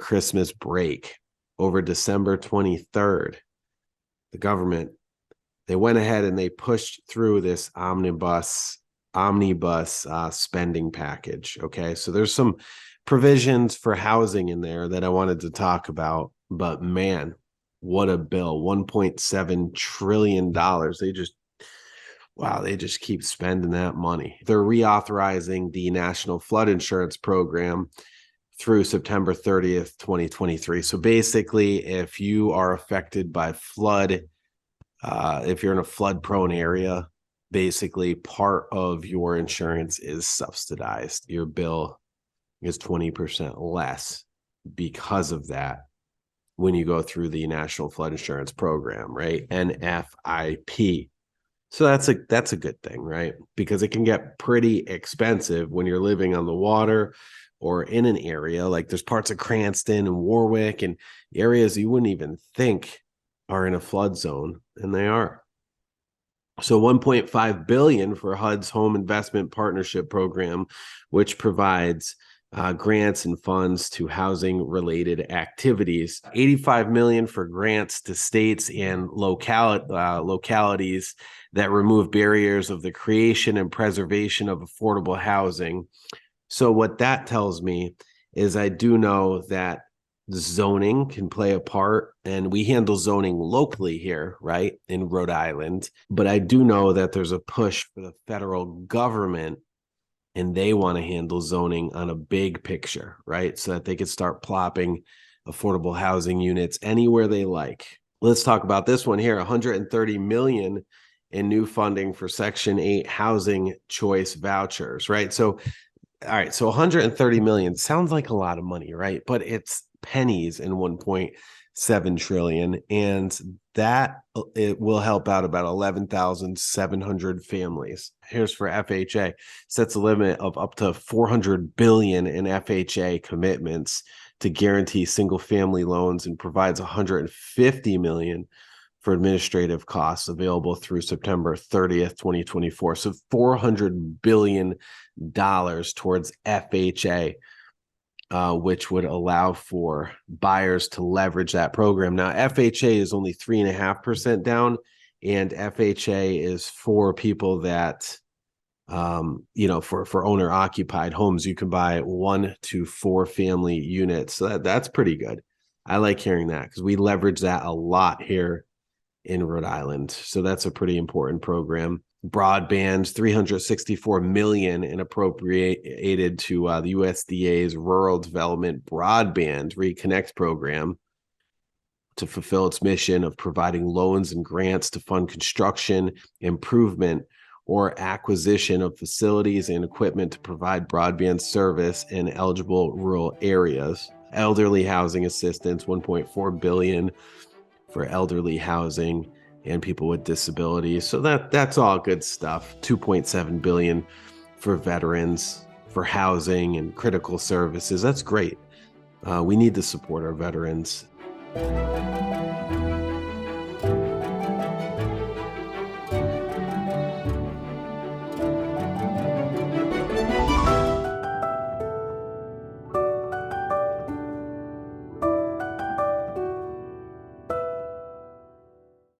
Christmas break, over December 23rd, the government, they went ahead and they pushed through this omnibus spending package. Okay, so there's some provisions for housing in there that I wanted to talk about, but man, what a bill. $1.7 trillion. They just keep spending that money. They're reauthorizing the National Flood Insurance Program through September 30th, 2023. So basically, if you are affected by flood, if you're in a flood prone area, basically part of your insurance is subsidized. Your bill is 20% less because of that when you go through the National Flood Insurance Program, right? NFIP. So that's a good thing, right? Because it can get pretty expensive when you're living on the water or in an area like there's parts of Cranston and Warwick and areas you wouldn't even think are in a flood zone, and they are. So $1.5 billion for HUD's Home Investment Partnership Program, which provides grants and funds to housing-related activities. $85 million for grants to states and localities that remove barriers of the creation and preservation of affordable housing. So what that tells me is I do know that zoning can play a part, and we handle zoning locally here, right, in Rhode Island. But I do know that there's a push for the federal government, and they want to handle zoning on a big picture, right, so that they could start plopping affordable housing units anywhere they like. Let's talk about this one here. $130 million in new funding for Section 8 housing choice vouchers, right? So, all right, so $130 million sounds like a lot of money, right? But it's pennies in $1.7 trillion, and that it will help out about 11,700 families. Here's for FHA, sets a limit of up to $400 billion in FHA commitments to guarantee single family loans, and provides $150 million for administrative costs available through September 30th, 2024. So $400 billion towards FHA, which would allow for buyers to leverage that program. Now, FHA is only 3.5% down, and FHA is for people that, for owner occupied homes. You can buy 1 to 4 family units. So that's pretty good. I like hearing that because we leverage that a lot here in Rhode Island. So that's a pretty important program. Broadband, $364 million and appropriated to the USDA's Rural Development Broadband Reconnect program to fulfill its mission of providing loans and grants to fund construction, improvement, or acquisition of facilities and equipment to provide broadband service in eligible rural areas. Elderly housing assistance, $1.4 billion for elderly housing and people with disabilities. So that's all good stuff. $2.7 billion for veterans, for housing and critical services. That's great. We need to support our veterans.